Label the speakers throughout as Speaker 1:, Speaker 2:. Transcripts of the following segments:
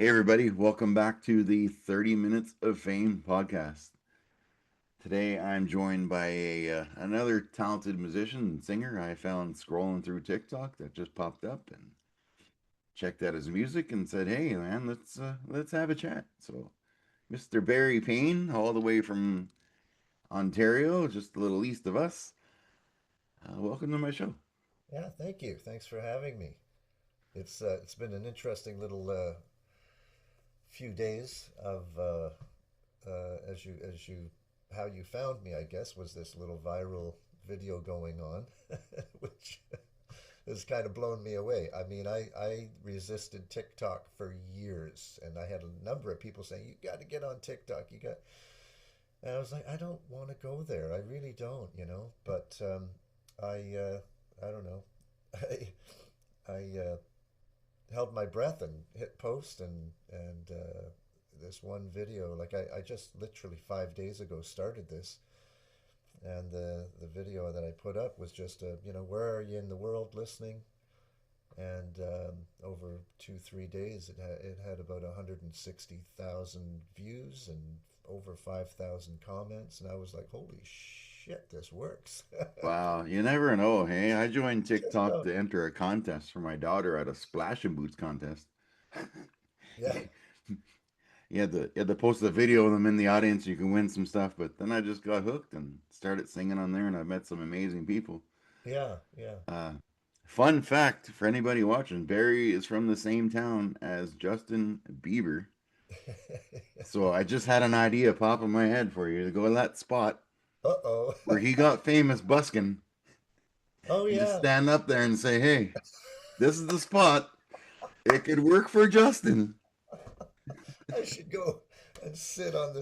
Speaker 1: Hey, everybody, welcome back to the 30 Minutes of Fame podcast. Today I'm joined by another talented musician and singer I found scrolling through TikTok that just popped up and checked out his music and said, "Hey, man, let's have a chat." So, Mr. Barry Payne, all the way from Ontario, just a little east of us. Welcome to my show.
Speaker 2: Yeah, thank you. Thanks for having me. It's been an interesting little few days of as you how you found me, I guess, was this little viral video going on, which has kind of blown me away. I mean, I resisted TikTok for years, and I had a number of people saying, "You got to get on TikTok. You got," and I was like, "I don't want to go there. I really don't, you know." But I don't know. I held my breath and hit post and this one video like I just literally 5 days ago started this, and the video that I put up was just a where are you in the world listening, and over 2 3 days it had about 160,000 views and over 5,000 comments, and I was like, holy shit, this works.
Speaker 1: Wow, you never know. Hey, I joined
Speaker 2: Just
Speaker 1: TikTok
Speaker 2: don't.
Speaker 1: to enter a contest for my daughter at a splash and boots contest.
Speaker 2: Yeah.
Speaker 1: You had to post a video of them in the audience. You can win some stuff. But then I just got hooked and started singing on there, and I met some amazing people.
Speaker 2: Yeah. Yeah.
Speaker 1: Uh, Fun fact for anybody watching: Barry is from the same town as Justin Bieber. So I just had an idea pop in my head for you to go to that spot
Speaker 2: Uh-oh.
Speaker 1: where he got famous busking.
Speaker 2: Oh
Speaker 1: You just
Speaker 2: yeah.
Speaker 1: stand up there and say, "Hey, this is the spot. It could work for Justin."
Speaker 2: I should go and sit on the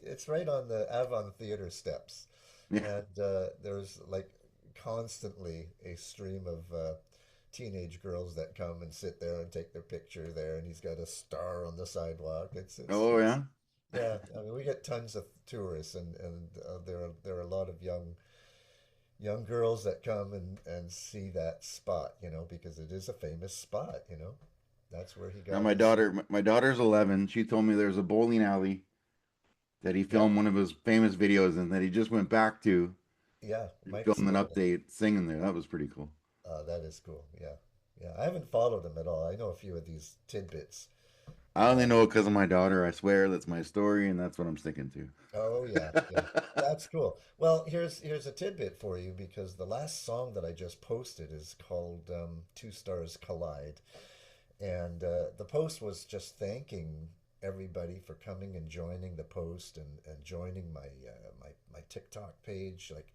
Speaker 2: it's right on the Avon Theater steps,
Speaker 1: Yeah.
Speaker 2: and there's like constantly a stream of teenage girls that come and sit there and take their picture there, and he's got a star on the sidewalk.
Speaker 1: Oh
Speaker 2: It's
Speaker 1: yeah.
Speaker 2: Yeah. I mean, we get tons of tourists, and there are a lot of young girls that come and see that spot, because it is a famous spot, That's where he
Speaker 1: Now
Speaker 2: got
Speaker 1: my
Speaker 2: his.
Speaker 1: daughter, my daughter's 11. She told me there's a bowling alley that he
Speaker 2: Yeah,
Speaker 1: filmed one of his famous videos in that he just went back to
Speaker 2: yeah,
Speaker 1: and
Speaker 2: might
Speaker 1: filmed an
Speaker 2: still.
Speaker 1: update singing there. That was pretty cool.
Speaker 2: That is cool. Yeah, yeah. I haven't followed him at all. I know a few of these tidbits.
Speaker 1: I only
Speaker 2: Uh,
Speaker 1: know it because of my daughter. I swear that's my story, and that's what I'm sticking
Speaker 2: oh yeah, yeah.
Speaker 1: to.
Speaker 2: That's cool. Well, here's a tidbit for you, because the last song that I just posted is called "Two Stars Collide," and the post was just thanking everybody for coming and joining the post and joining my TikTok page. Like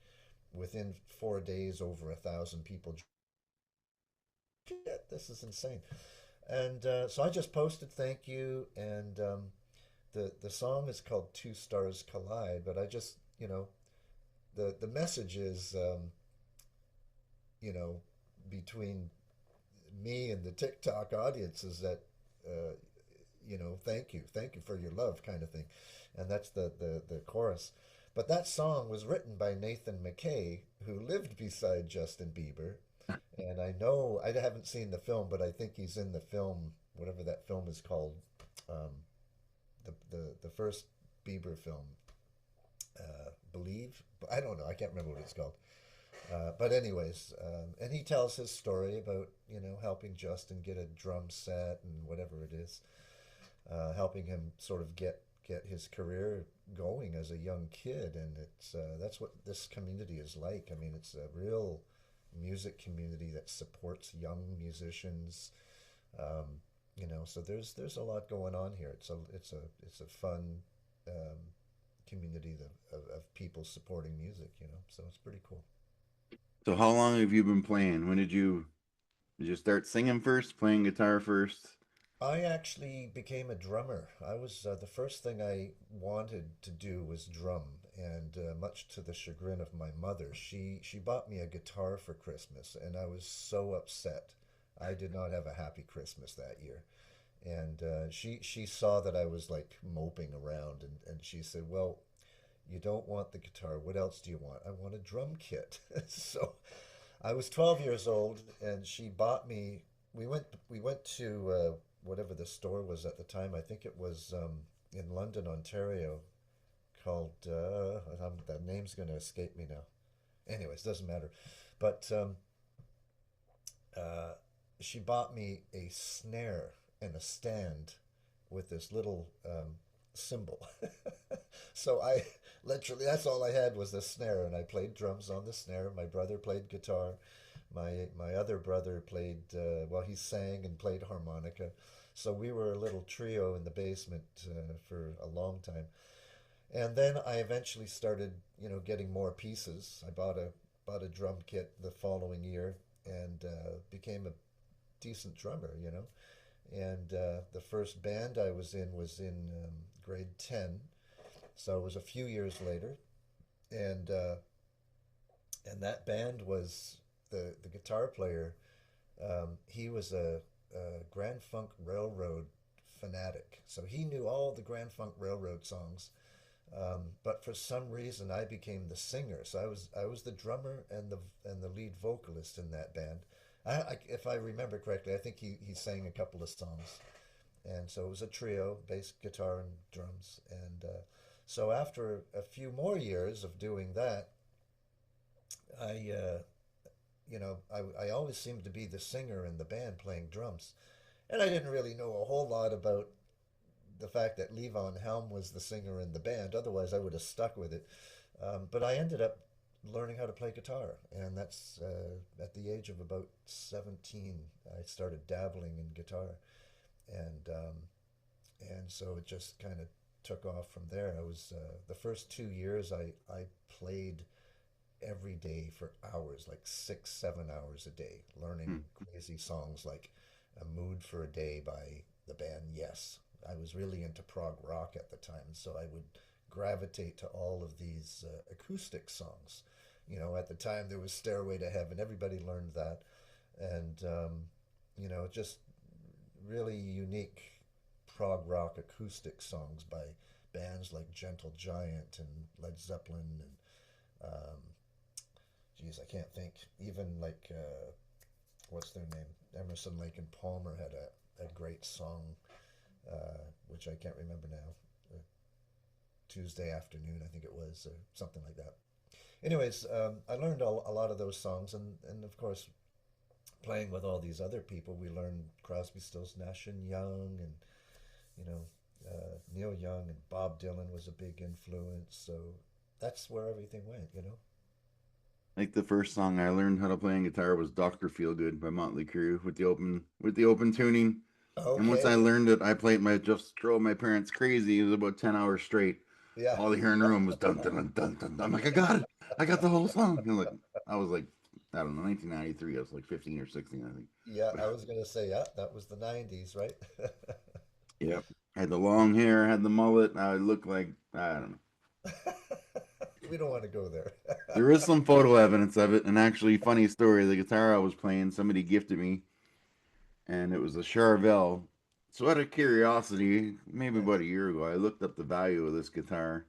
Speaker 2: within 4 days, over 1,000 people. Shit, this is insane. And so I just posted thank you, and the song is called Two Stars Collide, but I just, the message is, you know, between me and the TikTok audience is that, uh, thank you for your love, kind of thing. And that's the chorus. But that song was written by Nathan McKay, who lived beside Justin Bieber. And I know, I haven't seen the film, but I think he's in the film, whatever that film is called, um, the first Bieber film, Believe. I don't know. I can't remember what it's called. But anyways, and he tells his story about helping Justin get a drum set and whatever it is, helping him sort of get his career going as a young kid, and it's that's what this community is like. I mean, it's a real music community that supports young musicians. So there's a lot going on here. It's a fun um, community of people supporting music. So it's pretty cool.
Speaker 1: So how long have you been playing? When did you start singing first, playing guitar first?
Speaker 2: I actually became a drummer. I was the first thing I wanted to do was drum, and much to the chagrin of my mother, she bought me a guitar for Christmas, and I was so upset. I did not have a happy Christmas that year, and she saw that I was like moping around, and she said, "Well, you don't want the guitar. What else do you want?" "I want a drum kit." So I was 12 years old, and she bought me. We went to whatever the store was at the time. I think it was in London, Ontario, called that name's going to escape me now. Anyways, doesn't matter. But uh, she bought me a snare and a stand with this little cymbal. So I literally, that's all I had was the snare, and I played drums on the snare. My brother played guitar. My other brother played, well, he sang and played harmonica. So we were a little trio in the basement for a long time. And then I eventually started, getting more pieces. I bought a drum kit the following year and became a decent drummer, And the first band I was in grade 10, so it was a few years later. And and that band was the guitar player. He was a Grand Funk Railroad fanatic, so he knew all the Grand Funk Railroad songs. But for some reason, I became the singer. So I was the drummer and the lead vocalist in that band. If I remember correctly, I think he sang a couple of songs, and so it was a trio: bass, guitar, and drums. And so after a few more years of doing that, I I always seemed to be the singer in the band playing drums, and I didn't really know a whole lot about the fact that Levon Helm was the singer in the band. Otherwise, I would have stuck with it. But I ended up learning how to play guitar, and that's at the age of about 17. I started dabbling in guitar, and so it just kind of took off from there. I was the first 2 years I played every day for hours, like 6, 7 hours a day, learning
Speaker 1: Hmm.
Speaker 2: crazy songs like "A Mood for a Day" by the band Yes. I was really into prog rock at the time, so I would gravitate to all of these acoustic songs. At the time there was Stairway to Heaven. Everybody learned that, and just really unique prog rock acoustic songs by bands like Gentle Giant and Led Zeppelin and geez, I can't think. Even like what's their name? Emerson, Lake and Palmer had a great song, which I can't remember now. Uh, Tuesday Afternoon, I think it was, or something like that. Anyways, I learned a lot of those songs, and of course, playing with all these other people, we learned Crosby, Stills, Nash and Young, and you know, Neil Young and Bob Dylan was a big influence. So that's where everything went.
Speaker 1: Like the first song I learned how to play on guitar was "Doctor Feelgood" by Motley Crue with the open tuning. And once I
Speaker 2: Okay,
Speaker 1: learned it, I played my just drove my parents crazy. It was about 10 hours straight.
Speaker 2: yeah,
Speaker 1: All they hear in the room was dun dun dun dun dun. I'm like, I got it. I got the whole song. And like, I was like, I don't know, 1993. I was like 15 or 16, I think.
Speaker 2: yeah.
Speaker 1: But
Speaker 2: I was gonna say, yeah, that was the '90s, right?
Speaker 1: yeah, I had the long hair, had the mullet. I looked like I don't know.
Speaker 2: We don't want to go there.
Speaker 1: There is some photo evidence of it, and actually, funny story. The guitar I was playing, somebody gifted me, and it was a Charvel. So out of curiosity, maybe
Speaker 2: Yeah.
Speaker 1: about a year ago, I looked up the value of this guitar,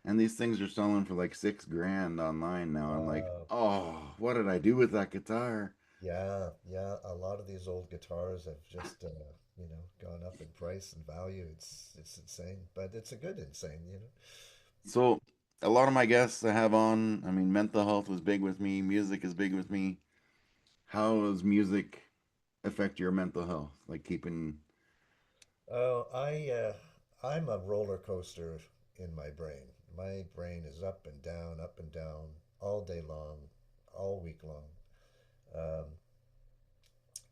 Speaker 1: and these things are selling for like 6 grand online now. I'm like,
Speaker 2: Wow.
Speaker 1: oh, what did I do with that guitar?
Speaker 2: Yeah, yeah. A lot of these old guitars have just, gone up in price and value. It's insane, but it's a good insane.
Speaker 1: So a lot of my guests I have on, I mean, mental health was big with me, music is big with me. How does music affect your mental health? Like keeping,
Speaker 2: Oh, I'm a roller coaster in my brain. My brain is up and down all day long, all week long. Um,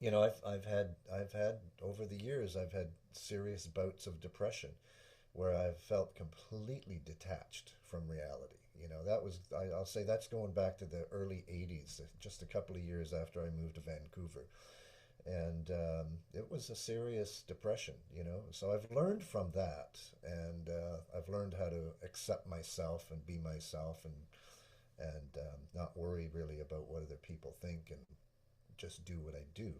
Speaker 2: I've had over the years I've had serious bouts of depression where I've felt completely detached from reality. I'll say that's going back to the early '80s, just a couple of years after I moved to Vancouver, and it was a serious depression. So I've learned from that, and I've learned how to accept myself and be myself, and not worry really about what other people think, and just do what I do.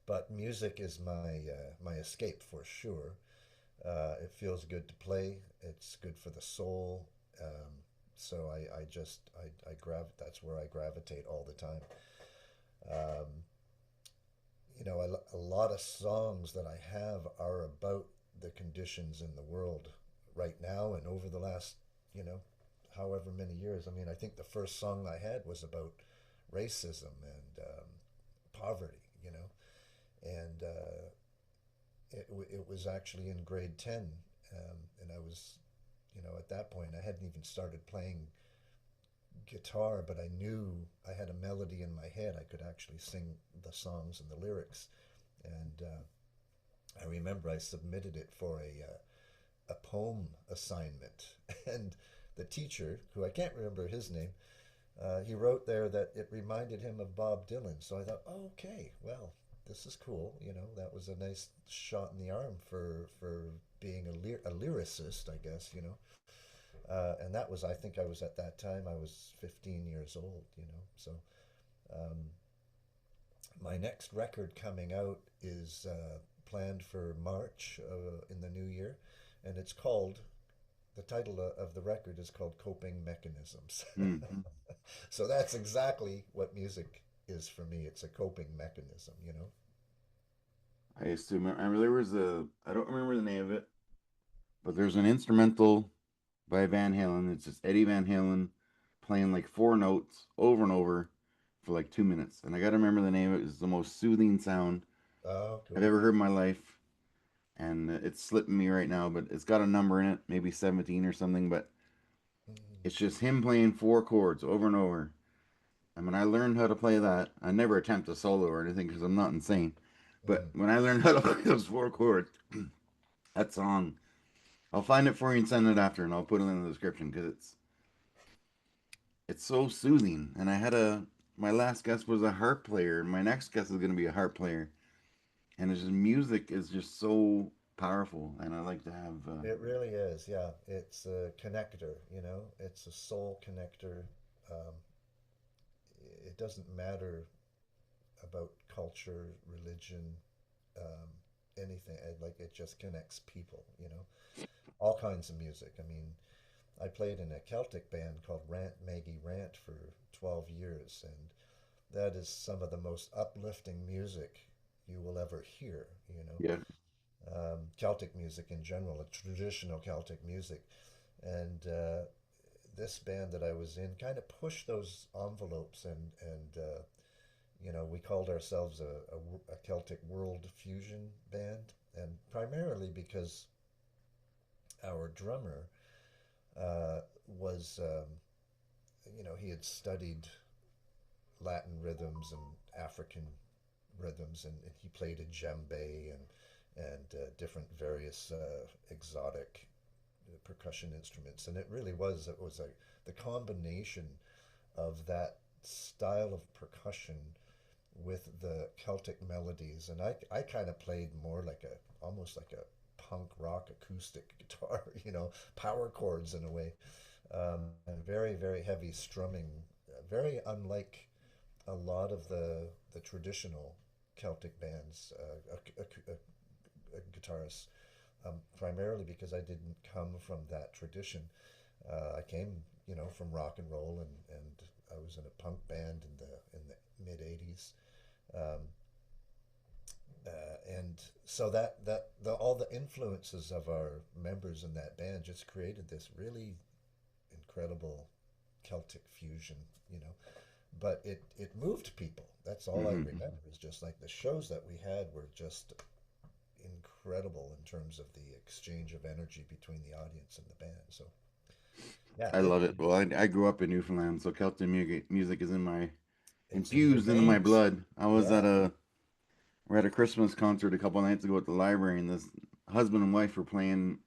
Speaker 2: But music is my escape for sure. It feels good to play. It's good for the soul. So I just I grav that's where I gravitate all the time. Um, a lot of songs that I have are about the conditions in the world right now and over the last, you know, however many years. I mean, I think the first song I had was about racism and poverty, and it was actually in grade 10. And I was, at that point, I hadn't even started playing guitar, but I knew I had a melody in my head. I could actually sing the songs and the lyrics. And I remember I submitted it for a poem assignment. And the teacher, who I can't remember his name, he wrote there that it reminded him of Bob Dylan. So I thought, oh, okay, well, this is cool. That was a nice shot in the arm for being a lyricist, I guess. And that was, I think I was at that time, I was 15 years old. So um, my next record coming out is planned for March in the new year, and the title of the record is called Coping Mechanisms.
Speaker 1: Hmm.
Speaker 2: So that's exactly what music is for me. It's a coping mechanism.
Speaker 1: I used to remember there was I don't remember the name of it, but there's an instrumental by Van Halen. It's just Eddie Van Halen playing like four notes over and over for like 2 minutes. And I got to remember the name of it. It's the most soothing sound
Speaker 2: Oh,
Speaker 1: I've
Speaker 2: cool.
Speaker 1: ever heard in my life. And it's slipping me right now, but it's got a number in it, maybe 17 or something. But
Speaker 2: Mm,
Speaker 1: it's just him playing four chords over and over. And when I learned how to play that, I never attempt a solo or anything because I'm not insane. But
Speaker 2: mm.
Speaker 1: when I learned how to play those four chords, that song, I'll find it for you and send it after, and I'll put it in the description because it's so soothing. And my last guest was a harp player, and my next guest is going to be a harp player. And it's just music is just so powerful, and I like to have.
Speaker 2: It really is, yeah. It's a connector. It's a soul connector. Um, it doesn't matter about culture, religion, um, anything. Like it just connects people. All kinds of music. I mean, I played in a Celtic band called Rant Maggie Rant for 12 years, and that is some of the most uplifting music you will ever hear.
Speaker 1: Yeah.
Speaker 2: Celtic music in general, traditional Celtic music. And this band that I was in kind of pushed those envelopes, and we called ourselves a Celtic world fusion band, and primarily because our drummer was, he had studied Latin rhythms and African rhythms, and he played a djembe and different various exotic percussion instruments, and it was the combination of that style of percussion with the Celtic melodies, and I kind of played more like almost like a punk rock acoustic guitar, power chords in a way, and very very heavy strumming, very unlike a lot of the traditional Celtic bands, guitarists, primarily because I didn't come from that tradition. I came, from rock and roll, and I was in a punk band in the mid '80s, um, and so all the influences of our members in that band just created this really incredible Celtic fusion, you know. But it moved people. That's all I
Speaker 1: Hmm.
Speaker 2: remember. Is just like the shows that we had were just incredible in terms of the exchange of energy between the audience and the band. So yeah,
Speaker 1: I
Speaker 2: it
Speaker 1: love it. Well, I grew up in Newfoundland, so Celtic music is
Speaker 2: it's in your
Speaker 1: infused into my
Speaker 2: veins.
Speaker 1: blood.
Speaker 2: Yeah.
Speaker 1: We're at a Christmas concert a couple nights ago at the library, and this husband and wife were playing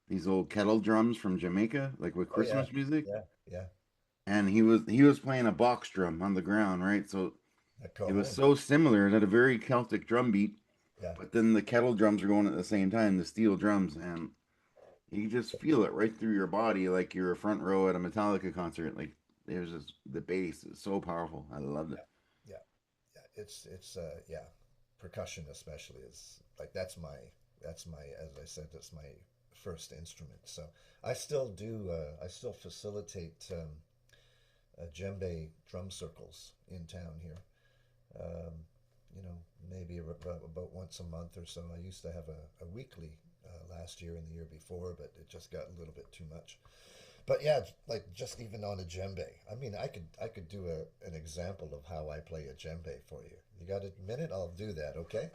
Speaker 1: these old kettle drums from Jamaica, like with
Speaker 2: Oh yeah.
Speaker 1: Christmas music.
Speaker 2: Yeah. Yeah.
Speaker 1: And he was playing a box drum on the ground, right? So
Speaker 2: A
Speaker 1: it was
Speaker 2: cajon.
Speaker 1: so similar. It had a very Celtic drum beat,
Speaker 2: Yeah.
Speaker 1: but then the kettle drums are going at the same time, the steel drums, and you just feel it right through your body, like you're a front row at a Metallica concert. Like there's just the bass is so powerful. I loved it.
Speaker 2: Yeah. Yeah. Yeah. It's yeah. Percussion especially is like that's my as I said that's my first instrument. So I still facilitate djembe drum circles in town here. Um, maybe about once a month or so. I used to have a weekly last year and the year before, but it just got a little bit too much. But yeah, like just even on a djembe. I mean, I could do an example of how I play a djembe for you. You got a minute? I'll do that, okay?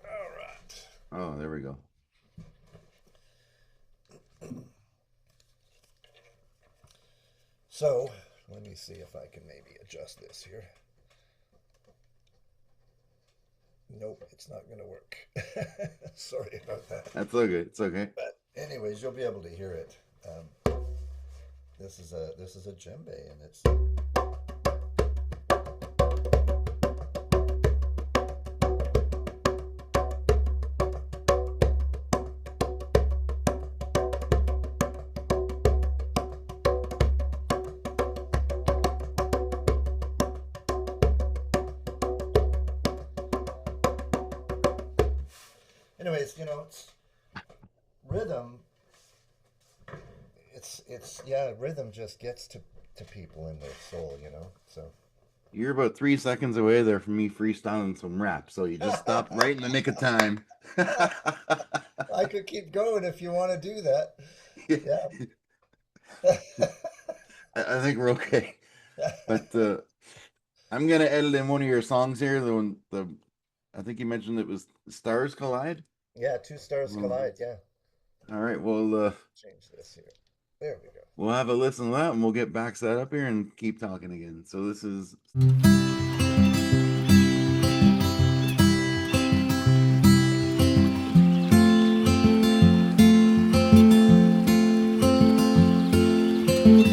Speaker 2: All right.
Speaker 1: Oh, there we go.
Speaker 2: So, let me see if I can maybe adjust this here. Nope, it's not going to work. Sorry about that.
Speaker 1: That's okay. It's okay.
Speaker 2: But anyways, you'll be able to hear it. This is a djembe, and it's. Anyways, it's rhythm. It's yeah, rhythm just gets to people in their soul. So
Speaker 1: You're about 3 seconds away there from me freestyling some rap, so you just stopped right in the nick of time.
Speaker 2: I could keep going if you want to do that. Yeah.
Speaker 1: I think we're okay. But I'm gonna edit in one of your songs here. I think you mentioned it was Stars Collide.
Speaker 2: Yeah, two stars collide. Yeah.
Speaker 1: All right. Well,
Speaker 2: Change this here. There we go.
Speaker 1: we'll have a listen to that, and we'll get back set up here and keep talking again. So this is.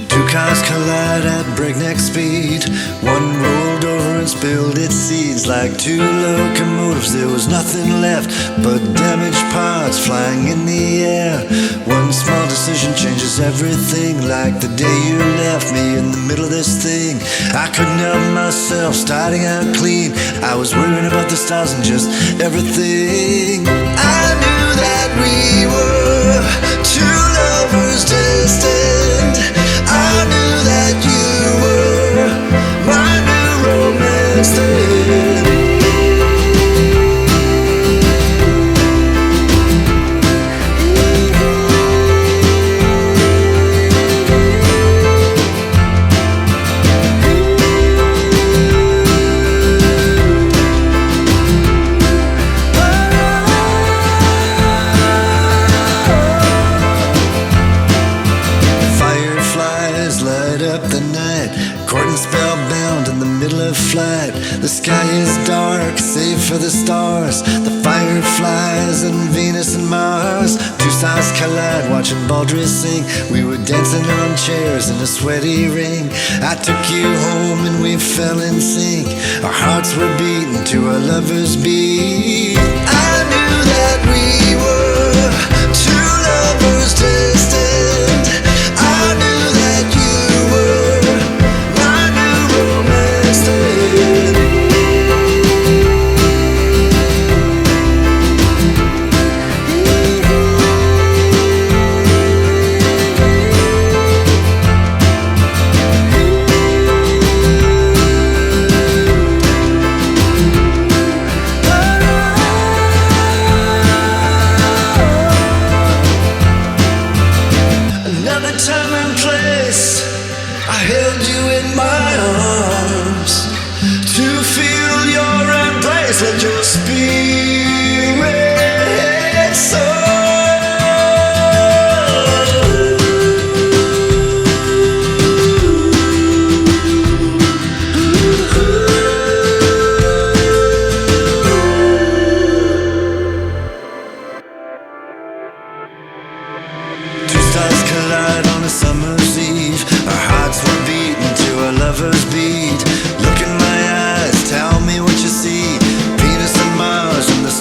Speaker 3: Two cars collide at breakneck speed. One rolled over and spilled its seeds. Like two locomotives, there was nothing left but damaged parts flying in the air. One small decision changes everything. Like the day you left me in the middle of this thing. I couldn't help myself, starting out clean. I was worrying about the stars and just everything. I knew that we were two lovers destined. I knew that you were my new romance then. Fireflies light up the night, courting spellbound in the middle of flight. The sky is dark, save for the stars, the fireflies and Venus and Mars. Two stars collide, watching Baldry sing. We were dancing on chairs in a sweaty ring. I took you home and we fell in sync. Our hearts were beating to a lover's beat. I knew that we were two lovers destined. I knew that you were my new romance then. Another time and place, I held you in my arms to feel your embrace. Let your spirit soar. Two stars collide on a summer's eve. Our hearts were beating to a lover's beat. Look in my eyes, tell me what you see. Venus and Mars and the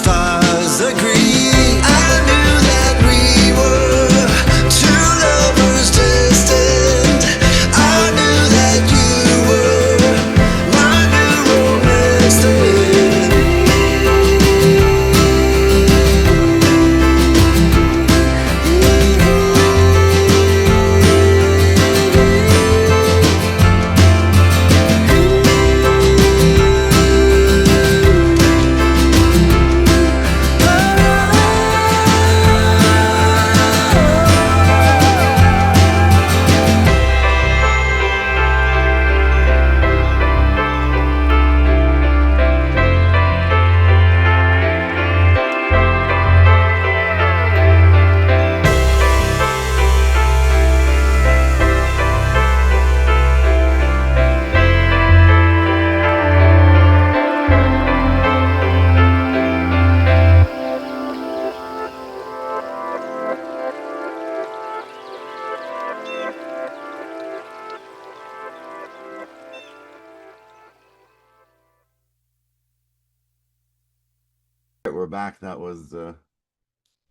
Speaker 1: back. That was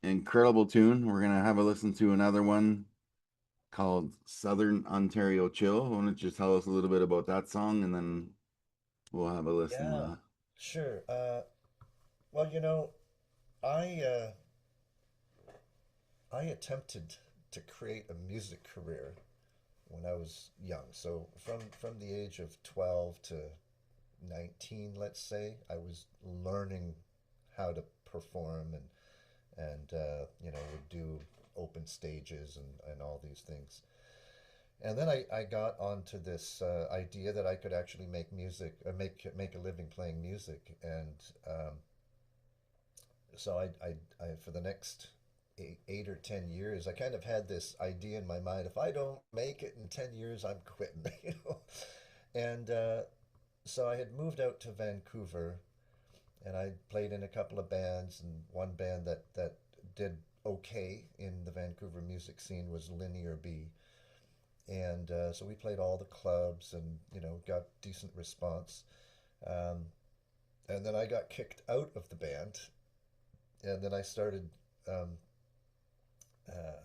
Speaker 1: incredible tune. We're gonna have a listen to another one called Southern Ontario Chill. Why don't you tell us a little bit about that song, and then we'll have a listen to
Speaker 2: Yeah,
Speaker 1: that.
Speaker 2: sure. Well, I I attempted to create a music career when I was young. So from the age of 12 to 19, let's say, I was learning how to perform and would do open stages and all these things. And then I got onto this idea that I could actually make music, make a living playing music, and so for the next 8 or 10 years, I kind of had this idea in my mind: if I don't make it in 10 years, I'm quitting, And so I had moved out to Vancouver, and I played in a couple of bands, and one band that did okay in the Vancouver music scene was Linear B. And so we played all the clubs and got decent response. Um, and then I got kicked out of the band, and then I started um, uh,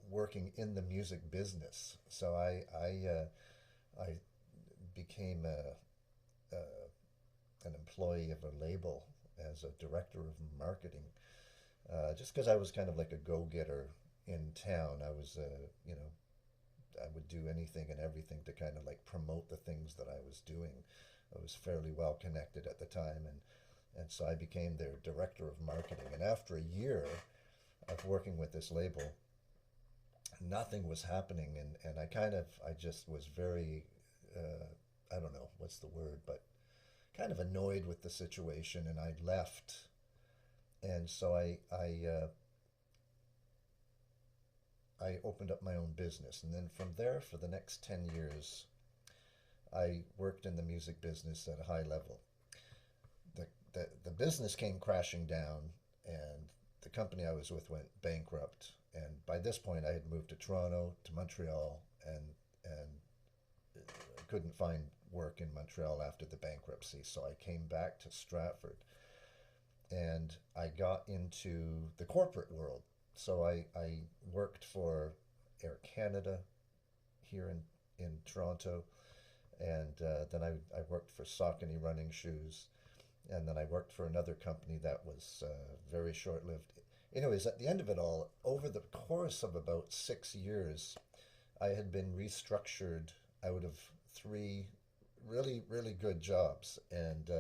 Speaker 2: working in the music business. So I became a, an employee of a label as a director of marketing. Just because I was kind of like a go-getter in town, I would do anything and everything to kind of like promote the things that I was doing. I was fairly well connected at the time, and so I became their director of marketing. And after a year of working with this label, nothing was happening, and I just was very, I don't know what's the word, but kind of annoyed with the situation, and I left. And so I opened up my own business, and then from there, for the next 10 years, I worked in the music business at a high level. The business came crashing down, and the company I was with went bankrupt. And by this point, I had moved to Toronto, to Montreal, and couldn't find work in Montreal after the bankruptcy. So I came back to Stratford, and I got into the corporate world. So I worked for Air Canada here in Toronto, and then I worked for Saucony Running Shoes, and then I worked for another company that was very short lived. Anyways, at the end of it all, over the course of about 6 years, I had been restructured out of three really, really good jobs, and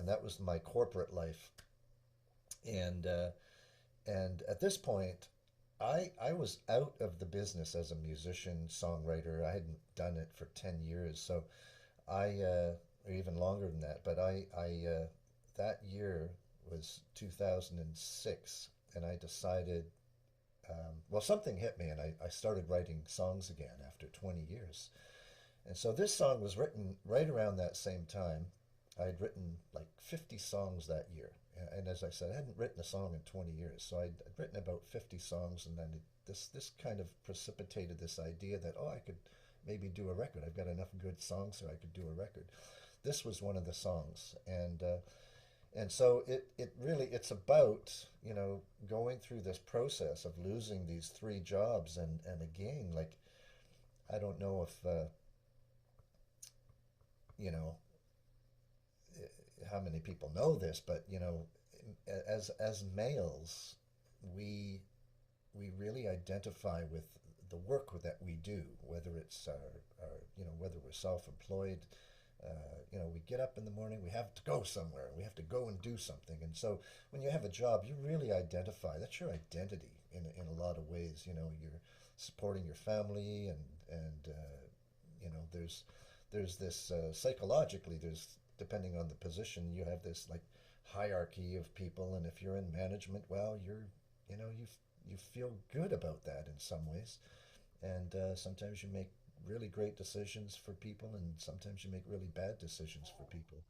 Speaker 2: that was my corporate life. And and at this point, I was out of the business as a musician, songwriter. I hadn't done it for 10 years. So or even longer than that, but that year was 2006, and I decided, well, something hit me, and I started writing songs again after 20 years. And so this song was written right around that same time. I had written like 50 songs that year. And as I said, I hadn't written a song in 20 years. So I'd written about 50 songs, and then this kind of precipitated this idea that, oh, I could maybe do a record. I've got enough good songs so I could do a record. This was one of the songs. And so it really, it's about, going through this process of losing these three jobs, and again, like, I don't know if, you know, how many people know this, but as males, we we really identify with the work that we do, whether it's whether we're self-employed. We get up in the morning, we have to go somewhere, we have to go and do something. And so when you have a job, you really identify. That's your identity in a lot of ways. You're supporting your family, and there's this psychologically, there's, depending on the position, you have this like hierarchy of people, and if you're in management, well, you feel good about that in some ways, and sometimes you make really great decisions for people, and sometimes you make really bad decisions for people.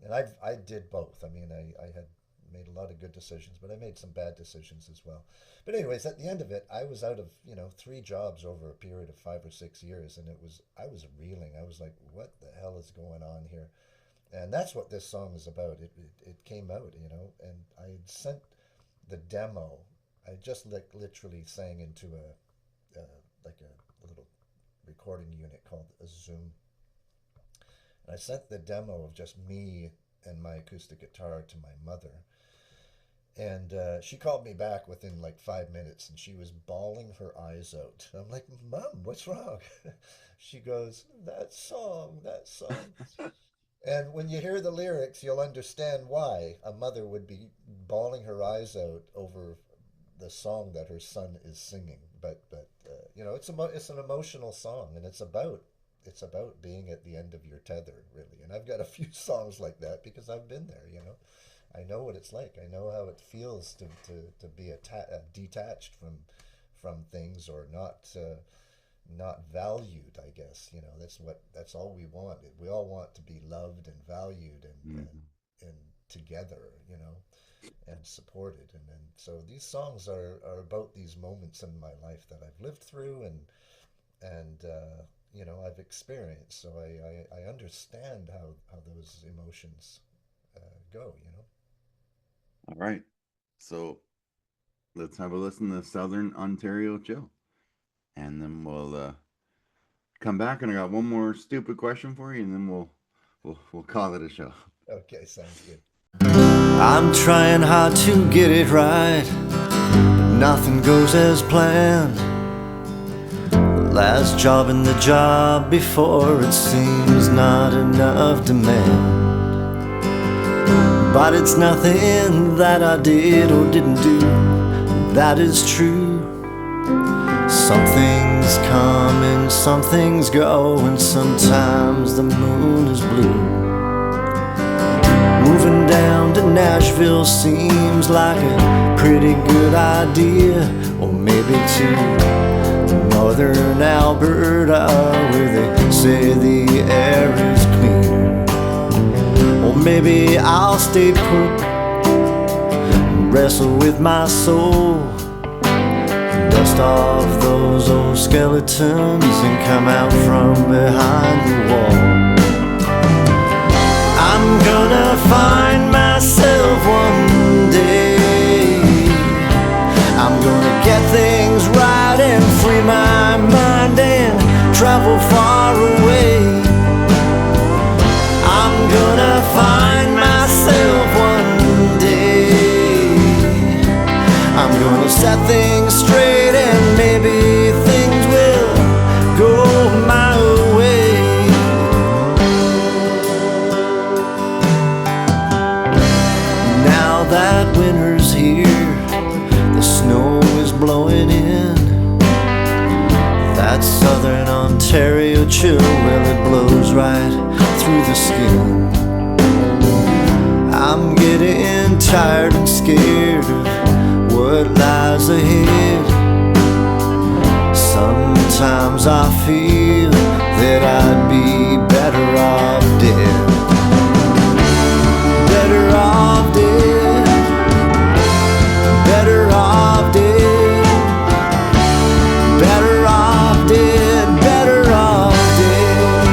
Speaker 2: And I did both. I mean, I had made a lot of good decisions, but I made some bad decisions as well. But anyways, at the end of it, I was out of three jobs over a period of 5 or 6 years, and I was reeling. I was like, what the hell is going on here? And that's what this song is about. It came out, you know, and I had sent the demo. I just literally sang into like a little recording unit called a Zoom. And I sent the demo of just me and my acoustic guitar to my mother. And she called me back within like 5 minutes, and she was bawling her eyes out. I'm like, Mom, what's wrong? She goes, that song, that song. And when you hear the lyrics, you'll understand why a mother would be bawling her eyes out over the song that her son is singing. But you know, it's an emotional song, and it's about being at the end of your tether, really. And I've got a few songs like that because I've been there, you know. I know what it's like. I know how it feels to be detached from things, or not valued, I guess. You know, that's all we want. We all want to be loved and valued and together, you know, and supported. And so these songs are about these moments in my life that I've lived through and you know, I've experienced. So I understand how those emotions go, you know.
Speaker 1: All right. So let's have a listen to Southern Ontario Chill. And then we'll come back, and I got one more stupid question for you, and then we'll call it a show.
Speaker 2: Okay, sounds good.
Speaker 3: I'm trying hard to get it right, but nothing goes as planned. The last job in the job before, it seems not enough demand. But it's nothing that I did or didn't do that is true. Some things come and some things go, and sometimes the moon is blue. Moving down to Nashville seems like a pretty good idea, or maybe to northern Alberta, where they say the air is cleaner. Or maybe I'll stay put and wrestle with my soul, dust off those old skeletons and come out from behind the wall. I'm gonna find myself one day. I'm gonna get things right and free my mind and travel far away. I'm gonna find myself one day. I'm gonna set things straight, and maybe things will go my way. Now that winter's here, the snow is blowing in. That southern Ontario chill, well, it blows right through the skin. I'm getting tired and scared of what lies ahead. Sometimes I feel that I'd be better off dead. Better off dead. Better off dead. Better off dead. Better off dead.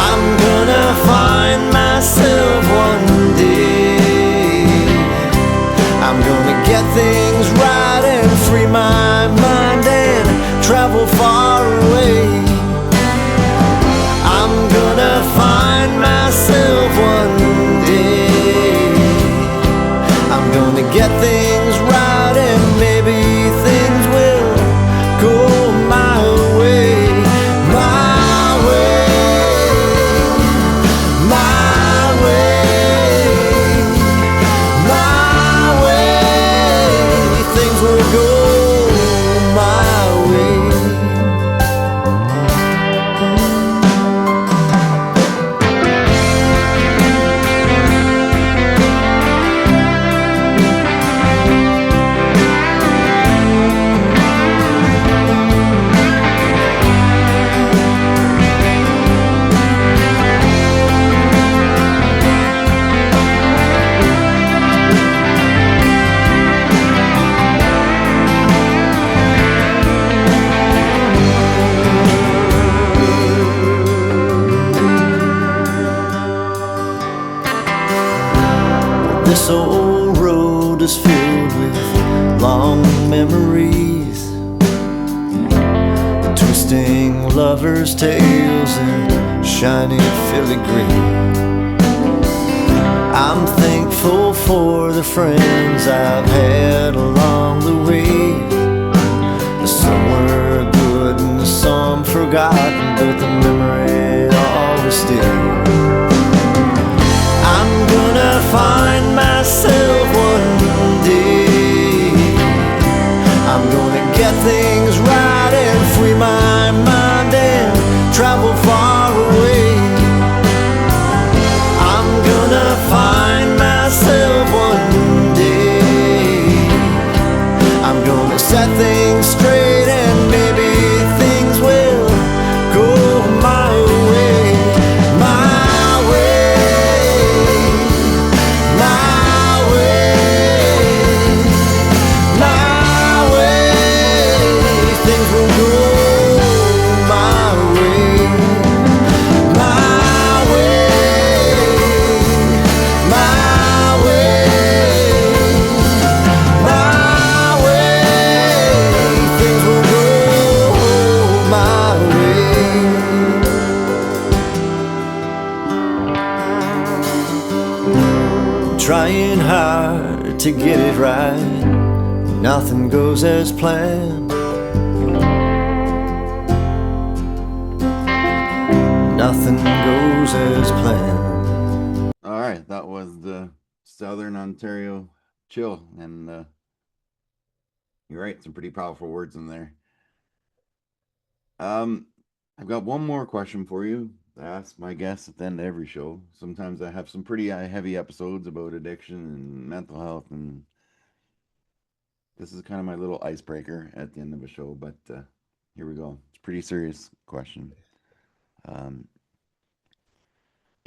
Speaker 3: I'm gonna find myself one day. I'm gonna get things right and free my mind and travel far away. This old road is filled with long memories, twisting lovers' tales and shiny filigree. I'm thankful for the friends I've had along the way. Some were good and some forgotten, but the memory always stays. I'm gonna find myself one day. I'm gonna get things right and free my mind and travel far away. I'm gonna find myself one day. I'm gonna set things straight and maybe things will go my way. My way, my way, my way. Things will go my way. My way, my way, my way. Things will go my way. Trying hard to get it right, nothing goes as planned. Nothing goes as planned.
Speaker 1: All right, that was the Southern Ontario chill, and you're right, some pretty powerful words in there. I've got one more question for you. I ask my guests at the end of every show. Sometimes I have some pretty heavy episodes about addiction and mental health, and this is kind of my little icebreaker at the end of a show. But here we go. It's a pretty serious question. A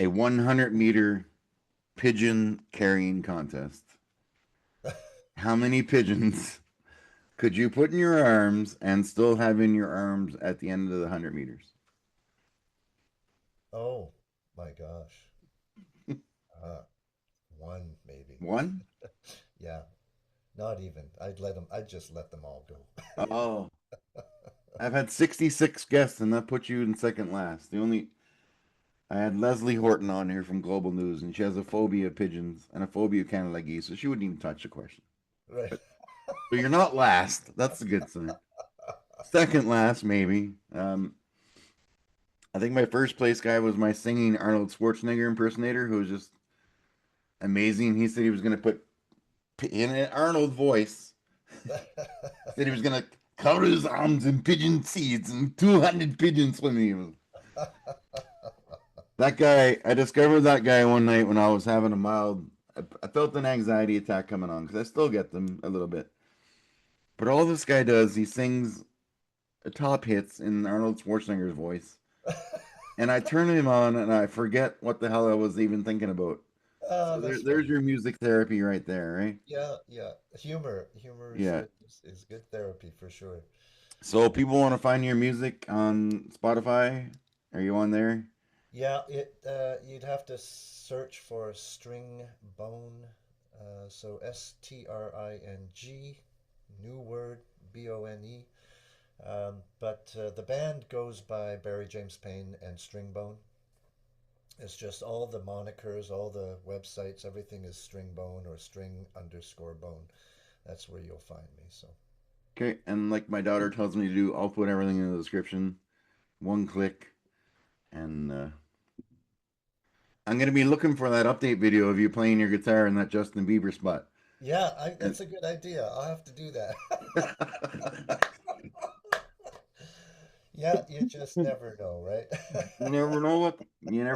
Speaker 1: 100-meter pigeon carrying contest. How many pigeons could you put in your arms and still have in your arms at the end of the 100 meters?
Speaker 2: Oh my gosh. One maybe.
Speaker 1: One?
Speaker 2: Yeah. Not even. I'd just let them all go.
Speaker 1: Oh. I've had 66 guests, and that puts you in second last. I had Leslie Horton on here from Global News, and she has a phobia of pigeons and a phobia of Canada geese, so she wouldn't even touch the question.
Speaker 2: Right.
Speaker 1: So you're not last. That's a good sign. Second last, maybe. I think my first place guy was my singing Arnold Schwarzenegger impersonator, who was just amazing. He said he was going to put in an Arnold voice. Said he was going to cover his arms in pigeon seeds and 200 pigeons swimming. That guy, I discovered that guy one night when I was having a mild, I felt an anxiety attack coming on, because I still get them a little bit. But all this guy does, he sings top hits in Arnold Schwarzenegger's voice. And I turn him on and I forget what the hell I was even thinking about. So there's your music therapy right there, right?
Speaker 2: Yeah, yeah. Humor
Speaker 1: Yeah.
Speaker 2: is good therapy for sure.
Speaker 1: So people want to find your music on Spotify. Are you on there?
Speaker 2: Yeah, you'd have to search for Stringbone. So String, new word, Bone. But the band goes by Barry James Payne and Stringbone. It's just all the monikers, all the websites, everything is Stringbone or string_bone. That's where you'll find me. So
Speaker 1: Okay, and like my daughter tells me to do, I'll put everything in the description. One click, and I'm gonna be looking for that update video of you playing your guitar in that Justin Bieber spot.
Speaker 2: yeah, that's a good idea. I'll have to do that. Yeah, you just never know, right?
Speaker 1: You never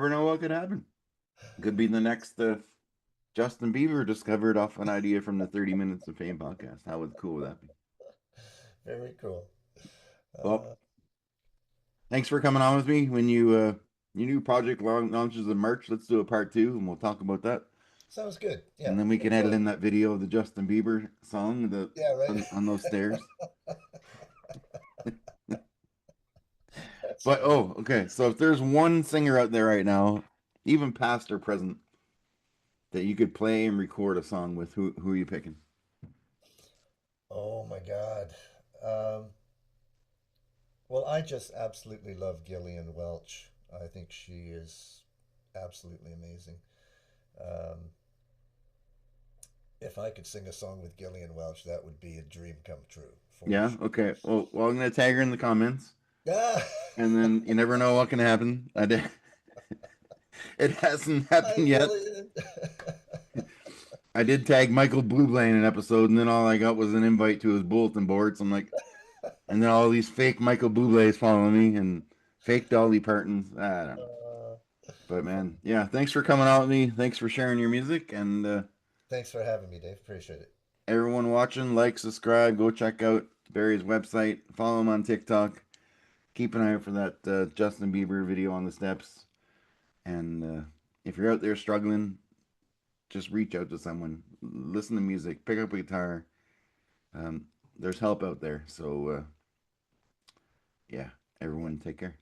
Speaker 1: know what could happen. Could be the next Justin Bieber discovered off an idea from the 30 Minutes of Fame podcast. How cool would that be?
Speaker 2: Very cool.
Speaker 1: Well, thanks for coming on with me. When your new project launches in March, let's do a part 2, and we'll talk about that.
Speaker 2: Sounds good. Yeah.
Speaker 1: And then we can edit in that video of the Justin Bieber song
Speaker 2: right.
Speaker 1: on those stairs. But okay. So if there's one singer out there right now, even past or present, that you could play and record a song with, who are you picking?
Speaker 2: Oh my God. Um, well, I just absolutely love Gillian Welch. I think she is absolutely amazing. Um, if I could sing a song with Gillian Welch, that would be a dream come true for
Speaker 1: Yeah.
Speaker 2: sure.
Speaker 1: Okay. Well, I'm gonna tag her in the comments,
Speaker 2: Ah,
Speaker 1: and then you never know what can happen. I did. It hasn't
Speaker 2: hi,
Speaker 1: happened yet.
Speaker 2: Gillian.
Speaker 1: I did tag Michael Bublé in an episode, and then all I got was an invite to his bulletin board. So I'm like, and then all these fake Michael Bublés following me and fake Dolly Partons. I don't know.
Speaker 2: Uh,
Speaker 1: But man, yeah, thanks for coming out with me. Thanks for sharing your music. And
Speaker 2: Thanks for having me, Dave. Appreciate it.
Speaker 1: everyone watching, like, subscribe, go check out Barry's website, follow him on TikTok. Keep an eye out for that Justin Bieber video on the steps. And if you're out there struggling, just reach out to someone, listen to music, pick up a guitar. Um, there's help out there. So, yeah, everyone take care.